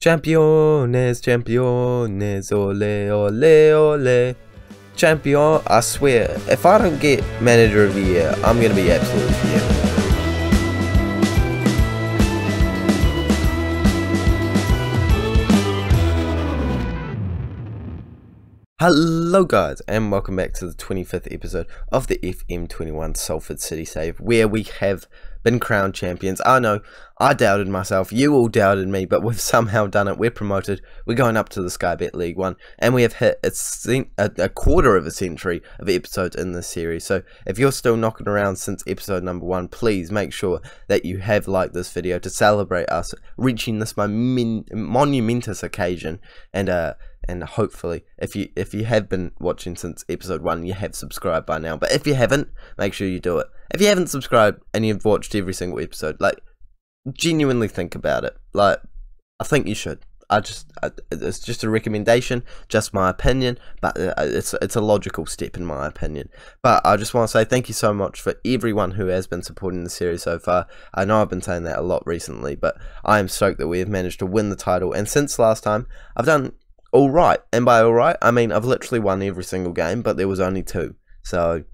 Champions, champions, ole, ole, ole. Champion, I swear, if I don't get Manager of the Year, I'm going to be absolutely furious. Hello guys, and welcome back to the 25th episode of the FM21 Salford City Save, where we have been crowned champions. I know, I doubted myself, you all doubted me, but we've somehow done it. We're promoted, we're going up to the Sky Bet League 1, and we have hit a quarter of a century of episodes in this series. So if you're still knocking around since episode number 1, please make sure that you have liked this video to celebrate us reaching this monumentous occasion, and hopefully, if you have been watching since episode 1, you have subscribed by now. But if you haven't, make sure you do it. If you haven't subscribed and you've watched every single episode, like, genuinely think about it. Like, I think you should. It's just a recommendation, just my opinion, but it's a logical step in my opinion. But I just want to say thank you so much for everyone who has been supporting the series so far. I know I've been saying that a lot recently, but I am stoked that we have managed to win the title. And since last time, I've done alright, and by alright, I mean I've literally won every single game, but there was only 2. So,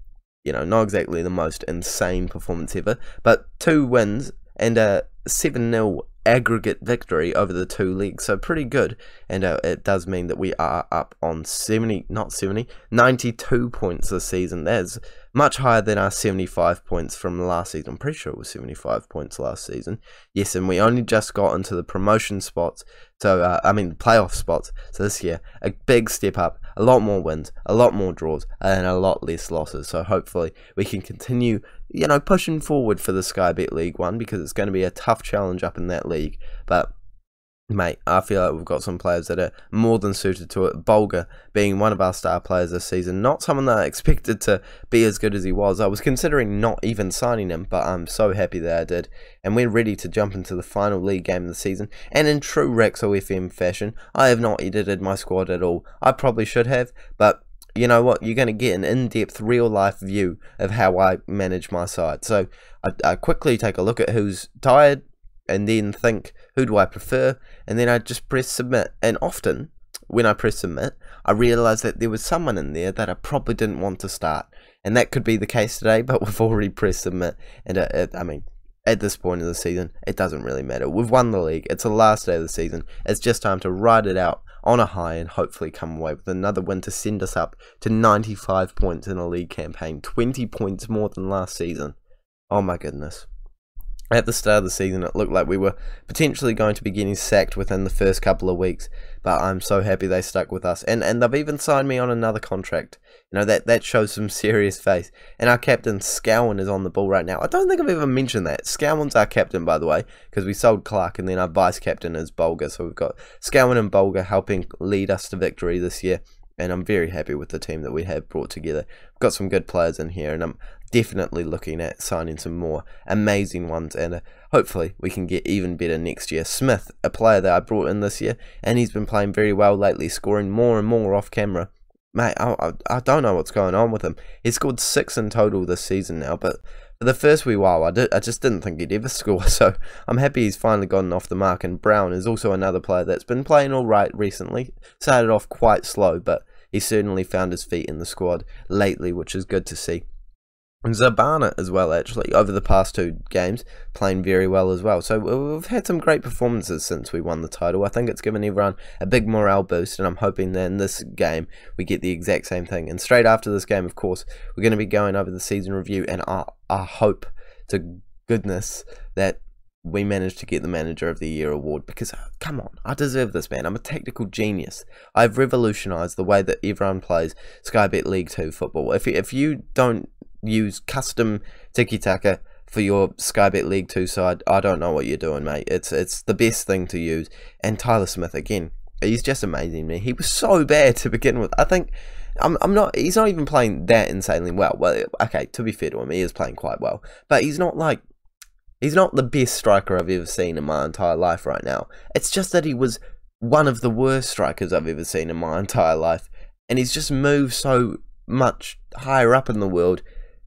you know, not exactly the most insane performance ever, but 2 wins and a 7-0 aggregate victory over the 2 leagues, so pretty good. And it does mean that we are up on 92 points this season. That's much higher than our 75 points from last season. I'm pretty sure it was 75 points last season. Yes, and we only just got into the promotion spots, so I mean playoff spots. So this year, a big step up, a lot more wins, a lot more draws, and a lot less losses. So hopefully we can continue, you know, pushing forward for the Sky Bet League 1, because it's going to be a tough challenge up in that league. But mate, I feel like we've got some players that are more than suited to it. Bulger being one of our star players this season. Not someone that I expected to be as good as he was. I was considering not even signing him, but I'm so happy that I did. And we're ready to jump into the final league game of the season. And in true Rexo FM fashion, I have not edited my squad at all. I probably should have, but you know what? You're going to get an in-depth, real-life view of how I manage my side. So I quickly take a look at who's tired, and then think, who do I prefer? And then I just press submit. And often, when I press submit, I realise that there was someone in there that I probably didn't want to start. And that could be the case today, but we've already pressed submit. And I mean, at this point of the season, it doesn't really matter. We've won the league. It's the last day of the season. It's just time to ride it out on a high and hopefully come away with another win to send us up to 95 points in a league campaign. 20 points more than last season. Oh my goodness. At the start of the season, it looked like we were potentially going to be getting sacked within the first couple of weeks, but I'm so happy they stuck with us. And they've even signed me on another contract. You know, that shows some serious faith. And our captain, Scowen, is on the ball right now. I don't think I've ever mentioned that. Scowen's our captain, by the way, because we sold Clark, and then our vice-captain is Bulger. So we've got Scowen and Bulger helping lead us to victory this year. And I'm very happy with the team that we have brought together. We've got some good players in here, and I'm definitely looking at signing some more amazing ones, and hopefully we can get even better next year. Smith, a player that I brought in this year, and he's been playing very well lately, scoring more and more off camera. Mate, I don't know what's going on with him. He's scored 6 in total this season now, but for the first wee while, I just didn't think he'd ever score, so I'm happy he's finally gotten off the mark. And Brown is also another player that's been playing alright recently. Started off quite slow, but he certainly found his feet in the squad lately, which is good to see. And Zabana as well, actually, over the past 2 games, playing very well as well. So we've had some great performances since we won the title. I think it's given everyone a big morale boost, and I'm hoping that in this game we get the exact same thing. And straight after this game, of course, we're going to be going over the season review, and I hope to goodness that we managed to get the Manager of the Year award, because, come on, I deserve this, man. I'm a tactical genius. I've revolutionised the way that everyone plays Sky Bet League 2 football. If you don't use custom tiki-taka for your Sky Bet League 2 side, I don't know what you're doing, mate. It's the best thing to use. And Tyler Smith, again, he's just amazing, man. He was so bad to begin with. I think he's not even playing that insanely well. Well, okay, to be fair to him, he is playing quite well, but he's not the best striker I've ever seen in my entire life right now. It's just that he was one of the worst strikers I've ever seen in my entire life, and he's just moved so much higher up in the world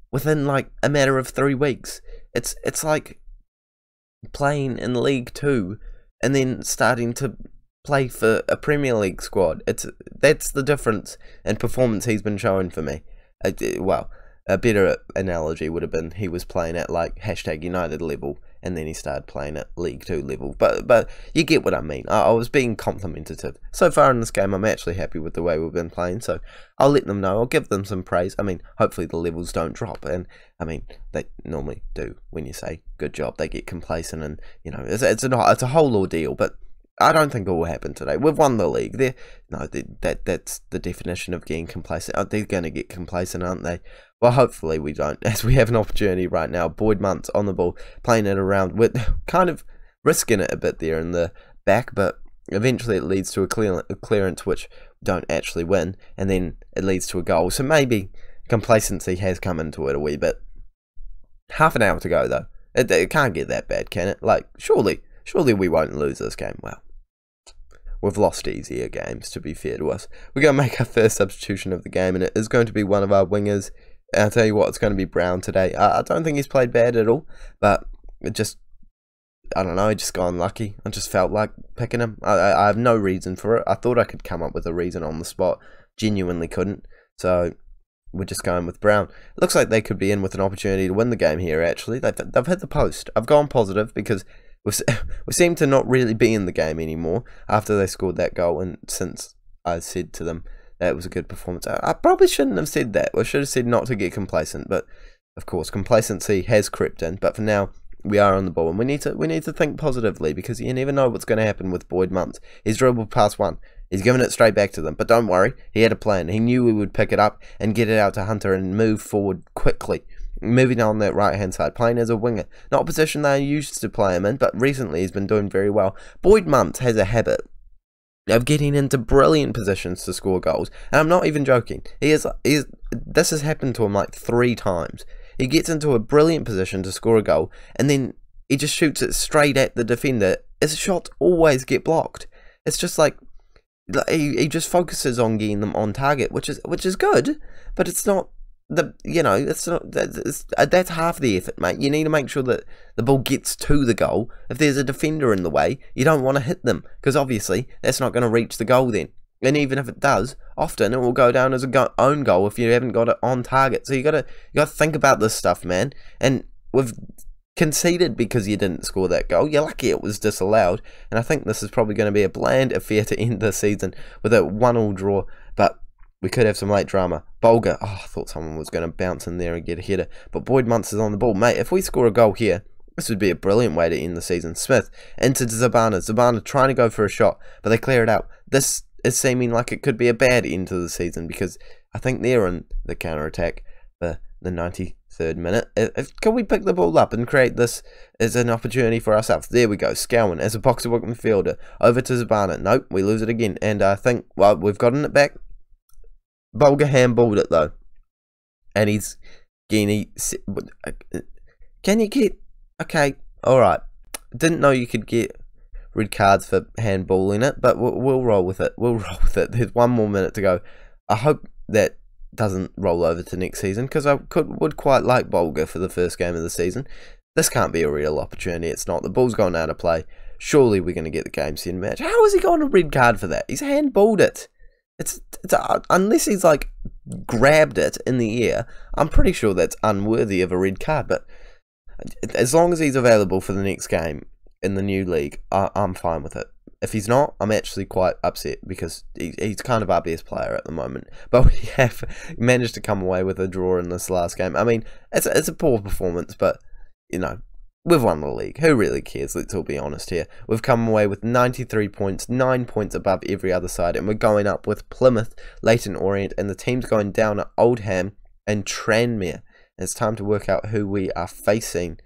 within like a matter of 3 weeks. It's like playing in League 2 and then starting to play for a Premier League squad. That's the difference in performance he's been showing for me. Well, a better analogy would have been he was playing at like #United level, and then he started playing at League 2 level. But you get what I mean. I was being complimentative. So far in this game, I'm actually happy with the way we've been playing, so I'll let them know. I'll give them some praise. I mean, hopefully the levels don't drop, and I mean, they normally do. When you say good job, they get complacent, and you know, it's a whole ordeal, but I don't think it will happen today. We've won the league. That's the definition of getting complacent. They're going to get complacent, aren't they? Well, hopefully we don't, as we have an opportunity right now. Boyd Muntz on the ball, playing it around. We're kind of risking it a bit there in the back, but eventually it leads to a clearance which don't actually win, and then it leads to a goal. So maybe complacency has come into it a wee bit. Half an hour to go, though. It can't get that bad, can it? Like, surely we won't lose this game. Well, we've lost easier games, to be fair to us. We're going to make our first substitution of the game, and it is going to be one of our wingers. And I'll tell you what, it's going to be Brown today. I don't think he's played bad at all, but it just, I don't know, he just got unlucky. I just felt like picking him. I have no reason for it. I thought I could come up with a reason on the spot. Genuinely couldn't. So we're just going with Brown. It looks like they could be in with an opportunity to win the game here, actually. They've hit the post. I've gone positive because we seem to not really be in the game anymore after they scored that goal, and since I said to them that it was a good performance, I probably shouldn't have said that. I should have said not to get complacent, but of course complacency has crept in. But for now, we are on the ball, and we need to think positively, because you never know what's going to happen with Boyd Muntz. He's dribbled past one. He's given it straight back to them. But don't worry, he had a plan. He knew we would pick it up and get it out to Hunter and move forward quickly. Moving on that right-hand side, playing as a winger. Not a position they used to play him in, but recently he's been doing very well. Boyd Muntz has a habit of getting into brilliant positions to score goals. And I'm not even joking. This has happened to him like 3 times. He gets into a brilliant position to score a goal, and then he just shoots it straight at the defender. His shots always get blocked. It's just like he just focuses on getting them on target, which is good, but it's not that's half the effort, mate. You need to make sure that the ball gets to the goal. If there's a defender in the way, you don't want to hit them, because obviously that's not going to reach the goal then. And even if it does, often it will go down as a own goal if you haven't got it on target. So you got to think about this stuff, man. And we've conceded because you didn't score that goal. You're lucky it was disallowed. And I think this is probably going to be a bland affair to end the season with a 1-1 draw. But we could have some late drama. Bolger, I thought someone was going to bounce in there and get a header. But Boyd Muntz is on the ball. Mate, if we score a goal here, this would be a brilliant way to end the season. Smith into Zabana. Zabana trying to go for a shot, but they clear it out. This is seeming like it could be a bad end to the season, because I think they're in the counter-attack for the 93rd minute. Can we pick the ball up and create this as an opportunity for ourselves? There we go. Scowen as a box-to-box midfielder. Over to Zabana. Nope, we lose it again. And I think, well, we've gotten it back. Bolger handballed it though, and he's getting. Can you get? Okay, all right. Didn't know you could get red cards for handballing it, but we'll roll with it. We'll roll with it. There's 1 more minute to go. I hope that doesn't roll over to next season, because I would quite like Bolger for the first game of the season. This can't be a real opportunity. It's not. The ball's gone out of play. Surely we're going to get the game set match. How has he got a red card for that? He's handballed it. It's unless he's like grabbed it in the air, I'm pretty sure that's unworthy of a red card. But as long as he's available for the next game in the new league, I'm fine with it. If he's not, I'm actually quite upset, because he's kind of our best player at the moment. But we have managed to come away with a draw in this last game. I mean, it's a poor performance, but you know, we've won the league. Who really cares? Let's all be honest here. We've come away with 93 points, 9 points above every other side, and we're going up with Plymouth, Leyton Orient, and the team's going down at Oldham and Tranmere. It's time to work out who we are facing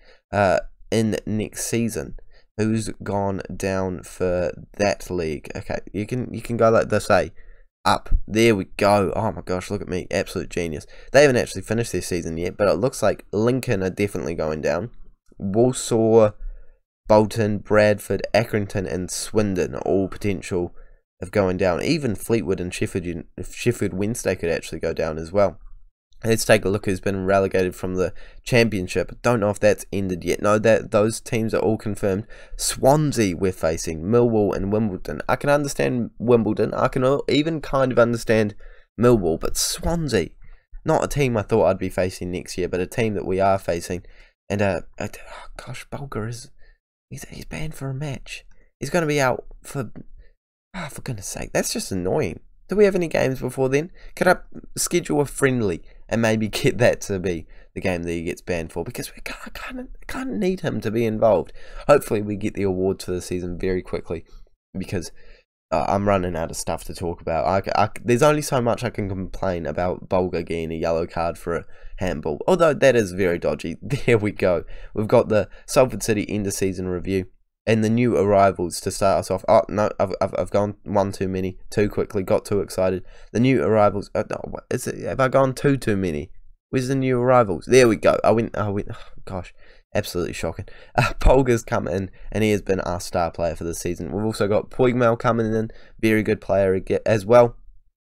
in next season. Who's gone down for that league? Okay, you can go like this, up. There we go. Oh my gosh, look at me. Absolute genius. They haven't actually finished their season yet, but it looks like Lincoln are definitely going down. Walsall, Bolton, Bradford, Accrington and Swindon are all potential of going down. Even Fleetwood and Sheffield Wednesday could actually go down as well. Let's take a look who's been relegated from the Championship. Don't know if that's ended yet. No, that those teams are all confirmed. Swansea we're facing, Millwall and Wimbledon. I can understand Wimbledon. I can even kind of understand Millwall, but Swansea, not a team I thought I'd be facing next year, but a team that we are facing. And gosh, Bulger he's banned for a match. He's going to be out for goodness sake. That's just annoying. Do we have any games before then? Could I schedule a friendly and maybe get that to be the game that he gets banned for? Because we kind of need him to be involved. Hopefully we get the awards for the season very quickly, because I'm running out of stuff to talk about. There's only so much I can complain about Bulger getting a yellow card for a handball, although that is very dodgy. There we go. We've got the Salford City end of season review. And the new arrivals to start us off. Oh, no, I've gone one too many. Too quickly, got too excited. The new arrivals. No, have I gone too many? Where's the new arrivals? There we go. I went, oh, gosh, absolutely shocking. Polga's come in, and he has been our star player for the season. We've also got Puigmal coming in. Very good player as well.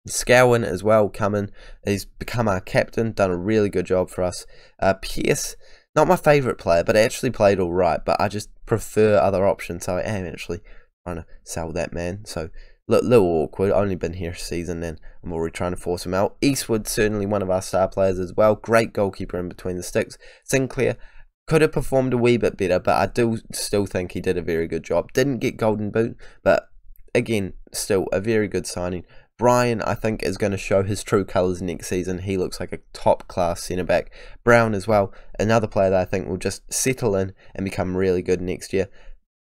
Scowen as well coming. He's become our captain. Done a really good job for us. Pierce. Not my favourite player, but actually played all right. But I just prefer other options, so I am actually trying to sell that man. So, little awkward. Only been here a season, and I'm already trying to force him out. Eastwood, certainly one of our star players as well. Great goalkeeper in between the sticks. Sinclair could have performed a wee bit better, but I do still think he did a very good job. Didn't get golden boot, but again, still a very good signing. Brian, I think, is going to show his true colours next season. He looks like a top-class centre-back. Brown as well, another player that I think will just settle in and become really good next year.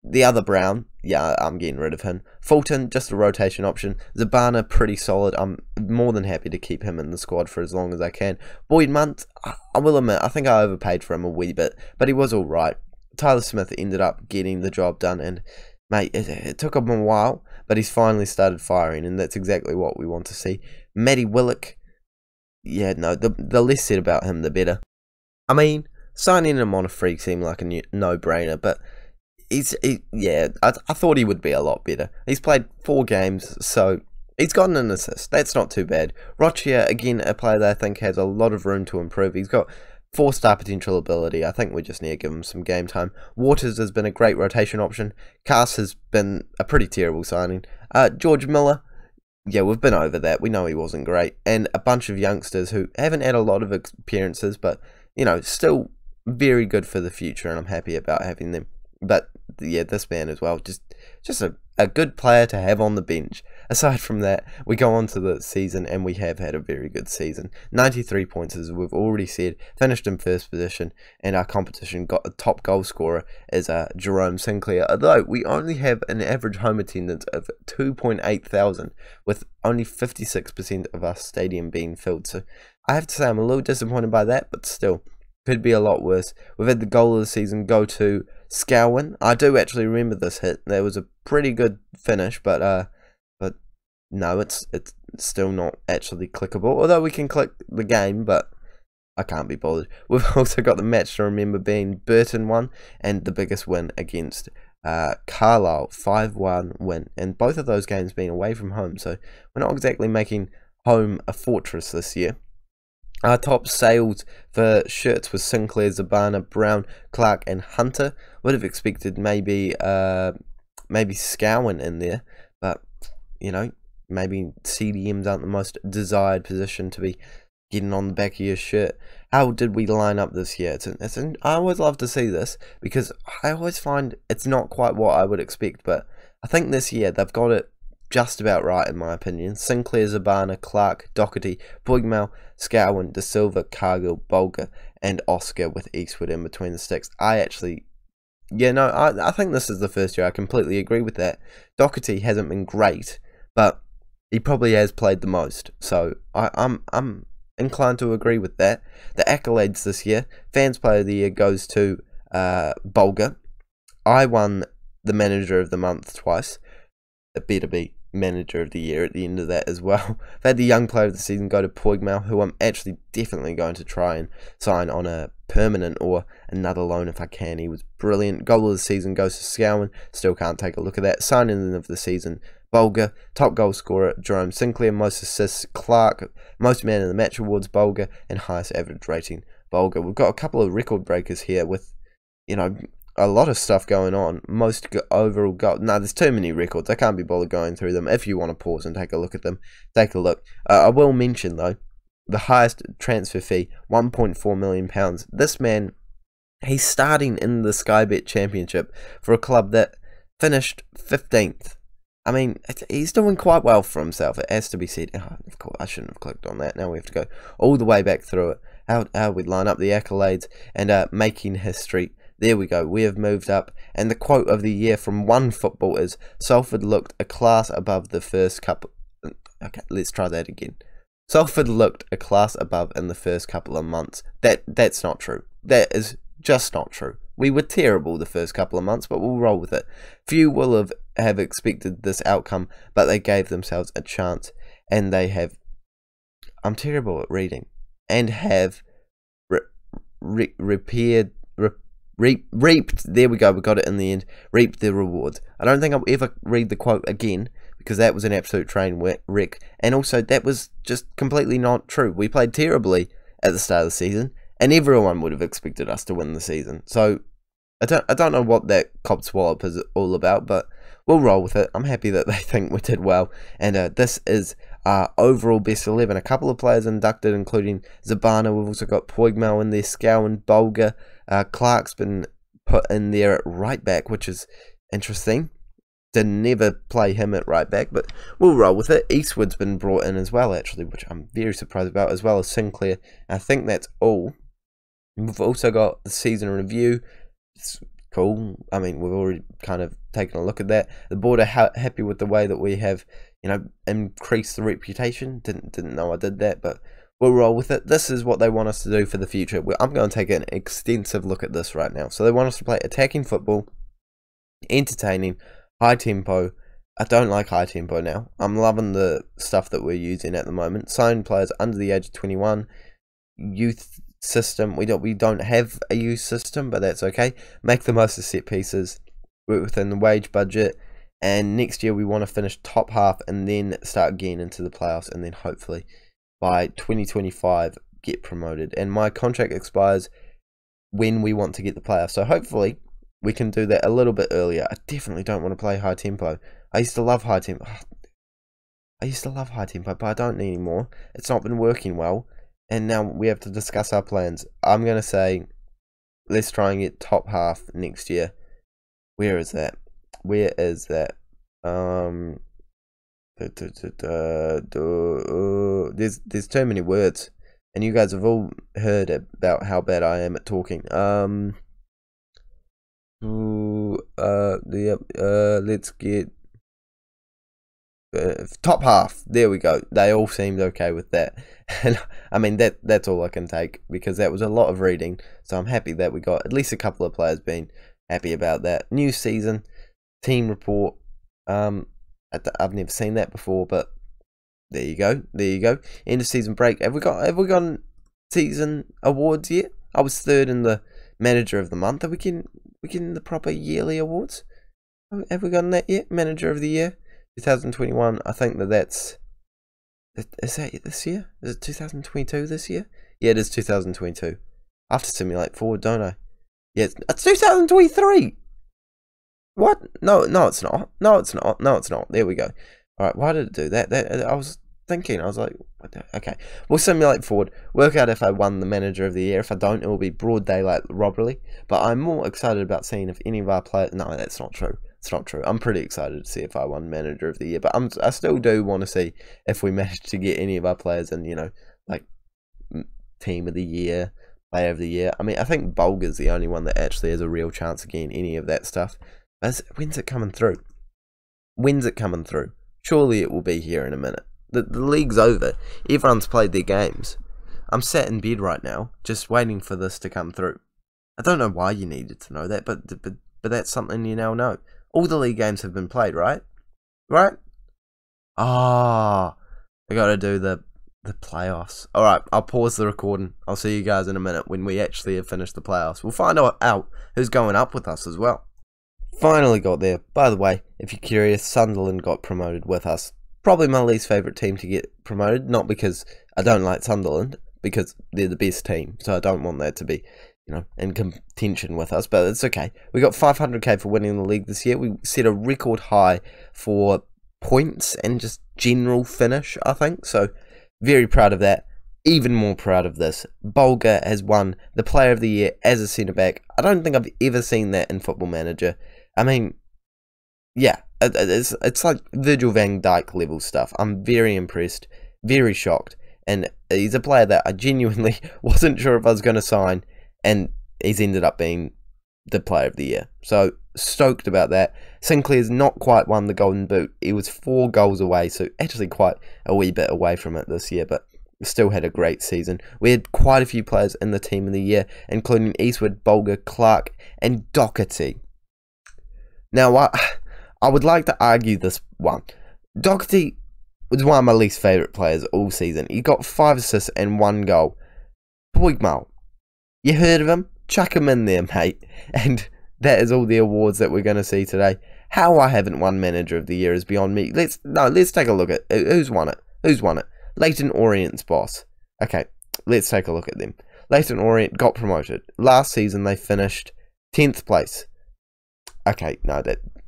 The other Brown, yeah, I'm getting rid of him. Fulton, just a rotation option. Zabana, pretty solid. I'm more than happy to keep him in the squad for as long as I can. Boyd Munt, I will admit, I think I overpaid for him a wee bit, but he was alright. Tyler Smith ended up getting the job done, and mate, it took him a while, but he's finally started firing, and that's exactly what we want to see. Matty Willock, yeah, no, the less said about him, the better. I mean, signing him on a free seemed like a no-brainer, but I thought he would be a lot better. He's played 4 games, so he's gotten an assist. That's not too bad. Rochia, again, a player that I think has a lot of room to improve. He's got 4-star potential ability. I think we just need to give him some game time. Waters has been a great rotation option. Cass has been a pretty terrible signing. George Miller, yeah, we've been over that. We know he wasn't great. And a bunch of youngsters who haven't had a lot of appearances, but, you know, still very good for the future, and I'm happy about having them. But, yeah, this man as well, just a good player to have on the bench. Aside from that, we go on to the season, and we have had a very good season. 93 points, as we've already said, finished in first position, and our competition got a top goal scorer as Jerome Sinclair, although we only have an average home attendance of 2.8 thousand, with only 56% of our stadium being filled. So I have to say I'm a little disappointed by that, but still, could be a lot worse. We've had the goal of the season go to Scowen. I do actually remember this hit. There was a pretty good finish, but no, it's still not actually clickable. Although we can click the game, but I can't be bothered. We've also got the match to remember being Burton 1 and the biggest win against Carlisle, 5-1 win, and both of those games being away from home. So we're not exactly making home a fortress this year. Our top sales for shirts was Sinclair, Zabana, Brown, Clark, and Hunter. Would have expected maybe Scowen in there, but you know, maybe CDMs aren't the most desired position to be getting on the back of your shirt. How did we line up this year? I always love to see this, because I always find it's not quite what I would expect, but I think this year they've got it just about right, in my opinion. Sinclair, Zabana, Clark, Doherty, Puigmal, Scowen, De Silva, Cargill, Bulger, and Oscar with Eastwood in between the sticks. I think this is the first year I completely agree with that. Doherty hasn't been great, but he probably has played the most, so I'm inclined to agree with that. The accolades this year: Fans Player of the Year goes to Bulger. I won the Manager of the Month twice. It better be Manager of the Year at the end of that as well. I've had the Young Player of the Season go to Puigmal, who I'm actually definitely going to try and sign on a permanent or another loan if I can. He was brilliant. Goal of the Season goes to Scowen. Still can't take a look at that. Signing of the Season, Bolger. Top goal scorer, Jerome Sinclair. Most assists, Clark. Most man in the match awards, Bolger. And highest average rating, Bolger. We've got a couple of record breakers here with, a lot of stuff going on. Most overall goal. No, there's too many records. I can't be bothered going through them. If you want to pause and take a look at them, take a look. I will mention, though, the highest transfer fee, £1.4 million. This man, he's starting in the Sky Bet Championship for a club that finished 15th. I mean, he's doing quite well for himself, it has to be said. Oh, of course, I shouldn't have clicked on that. Now we have to go all the way back through it. How we line up the accolades and making history. There we go, we have moved up. And the quote of the year from One Football is, Salford looked a class above the first couple... Okay, let's try that again. Salford looked a class above in the first couple of months. That's not true. That is just not true. We were terrible the first couple of months, but we'll roll with it. Few will have expected this outcome, but they gave themselves a chance, and they have... I'm terrible at reading. And have reaped, there we go, we got it in the end, reaped their rewards. I don't think I'll ever read the quote again, because that was an absolute train wreck, and also that was just completely not true. We played terribly at the start of the season, and everyone would have expected us to win the season. So I don't know what that cop swallop is all about, but we'll roll with it. I'm happy that they think we did well, and this is our overall best 11. A couple of players inducted, including Zabana. We've also got Poigmel in there, Scowen, Bolger. Clark's been put in there at right back, which is interesting. Didn't never play him at right back, but we'll roll with it. Eastwood's been brought in as well, actually, which I'm very surprised about, as well as Sinclair. I think that's all. We've also got the season review. It's cool. I mean, we've already kind of taken a look at that. The board are happy with the way that we have, increased the reputation. Didn't know I did that, but we'll roll with it. This is what they want us to do for the future. I'm going to take an extensive look at this right now. So they want us to play attacking football, entertaining, high tempo. I don't like high tempo now. I'm loving the stuff that we're using at the moment. Sign players under the age of 21. Youth system. We don't have a youth system, but that's okay. Make the most of set pieces. Work within the wage budget. And next year we want to finish top half and then start getting into the playoffs, and then hopefully by 2025 get promoted. And my contract expires when we want to get the playoffs. So hopefully we can do that a little bit earlier. I definitely don't want to play high tempo. I used to love high tempo. But I don't anymore. It's not been working well. And now we have to discuss our plans. I'm going to say, let's try and get top half next year. Where is that? There's too many words. And you guys have all heard about how bad I am at talking. Let's get top half. There we go. They all seemed okay with that. And I mean, that's all I can take, because that was a lot of reading. So I'm happy that we got at least a couple of players being happy about that. New season, team report. I've never seen that before, but there you go. End of season break. Have we got season awards yet? I was third in the manager of the month. Are we getting the proper yearly awards? Have we gotten that yet? Manager of the year 2021. I think that's... Is that this year? Is it 2022 this year? Yeah, it is 2022. I have to simulate forward, don't I? Yeah, it's 2023! What? No, it's not. No, it's not. There we go. Alright, why did it do that? I was thinking, I was like, okay. We'll simulate forward. Work out if I won the manager of the year. If I don't, it will be broad daylight robbery. But I'm more excited about seeing if any of our players... No, that's not true. It's not true. I'm pretty excited to see if I won manager of the year. But I still do want to see if we manage to get any of our players in, like team of the year, player of the year. I mean, I think Bolger's the only one that actually has a real chance of getting any of that stuff. When's it coming through? Surely it will be here in a minute. The league's over. Everyone's played their games. I'm sat in bed right now, just waiting for this to come through. I don't know why you needed to know that, but that's something you now know. All the league games have been played, right? Right? I gotta do the playoffs. Alright, I'll pause the recording. I'll see you guys in a minute when we actually have finished the playoffs. We'll find out who's going up with us as well. Finally got there. By the way, if you're curious, Sunderland got promoted with us. Probably my least favourite team to get promoted, not because I don't like Sunderland, because they're the best team, so I don't want that to be, in contention with us, but it's okay. We got 500k for winning the league this year. We set a record high for points and just general finish, I think, so very proud of that. Even more proud of this. Bolger has won the Player of the Year as a centre-back. I don't think I've ever seen that in Football Manager. I mean, yeah, it's like Virgil van Dijk level stuff. I'm very impressed, very shocked, and he's a player that I genuinely wasn't sure if I was going to sign, and he's ended up being the Player of the Year. So stoked about that. Sinclair's not quite won the Golden Boot. He was 4 goals away, so actually quite a wee bit away from it this year, but still had a great season. We had quite a few players in the team of the year, including Eastwood, Bolger, Clark, and Doherty. Now, I would like to argue this one. Doherty was one of my least favourite players all season. He got 5 assists and 1 goal. Boigmal, you heard of him? Chuck him in there, mate. And that is all the awards that we're going to see today. How I haven't won Manager of the Year is beyond me. Let's take a look at who's won it. Who's won it? Leyton Orient's boss. Okay, let's take a look at them. Leyton Orient got promoted. Last season they finished 10th place. Okay, no,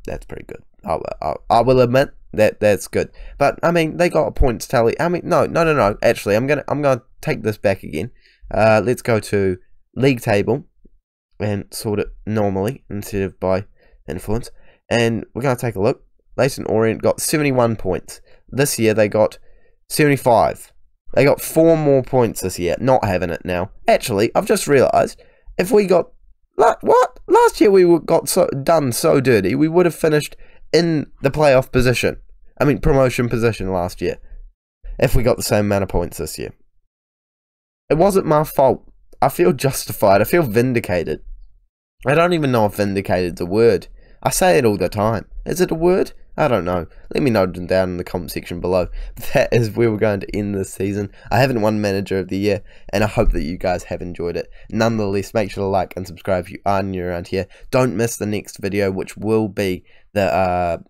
that's pretty good. I will admit that's good. But I mean, they got a points tally. I mean, no. Actually, I'm gonna take this back again. Let's go to league table and sort it normally instead of by influence. And we're gonna take a look. Leyton Orient got 71 points. This year they got 75. They got 4 more points this year. Not having it now. Actually, I've just realised if we got what last year we got done so dirty, we would have finished in the playoff position. I mean promotion position last year. If we got the same amount of points this year, it wasn't my fault. I feel justified. I feel vindicated. I don't even know if vindicated's a word. I say it all the time. Is it a word? I don't know. Let me know down in the comment section below. That is where we're going to end this season. I haven't won Manager of the Year, and I hope that you guys have enjoyed it. Nonetheless, make sure to like and subscribe if you are new around here. Don't miss the next video, which will be the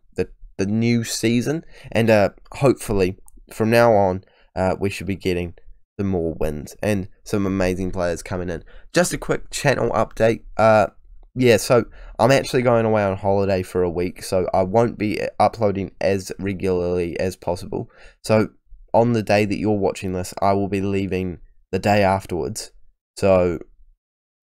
new season, and hopefully from now on we should be getting some more wins and some amazing players coming in. Just a quick channel update. Yeah, so I'm actually going away on holiday for a week, so I won't be uploading as regularly as possible. So on the day that you're watching this, I will be leaving the day afterwards. So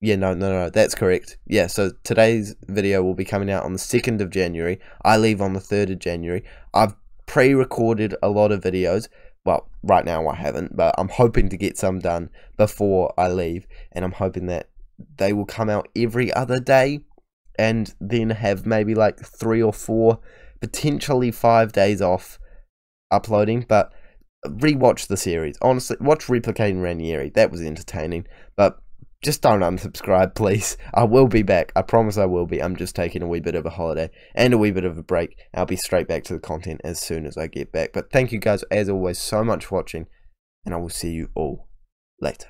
yeah, no, that's correct. Yeah, so today's video will be coming out on the 2nd of January. I leave on the 3rd of January. I've pre-recorded a lot of videos. Well, right now I haven't, but I'm hoping to get some done before I leave, and I'm hoping that they will come out every other day, and then have maybe like 3 or 4, potentially 5 days off uploading. But rewatch the series. Honestly, watch Replicating Ranieri. That was entertaining. But just don't unsubscribe, please. I will be back. I promise I will be. I'm just taking a wee bit of a holiday and a wee bit of a break. I'll be straight back to the content as soon as I get back. But thank you guys, as always, so much for watching, and I will see you all later.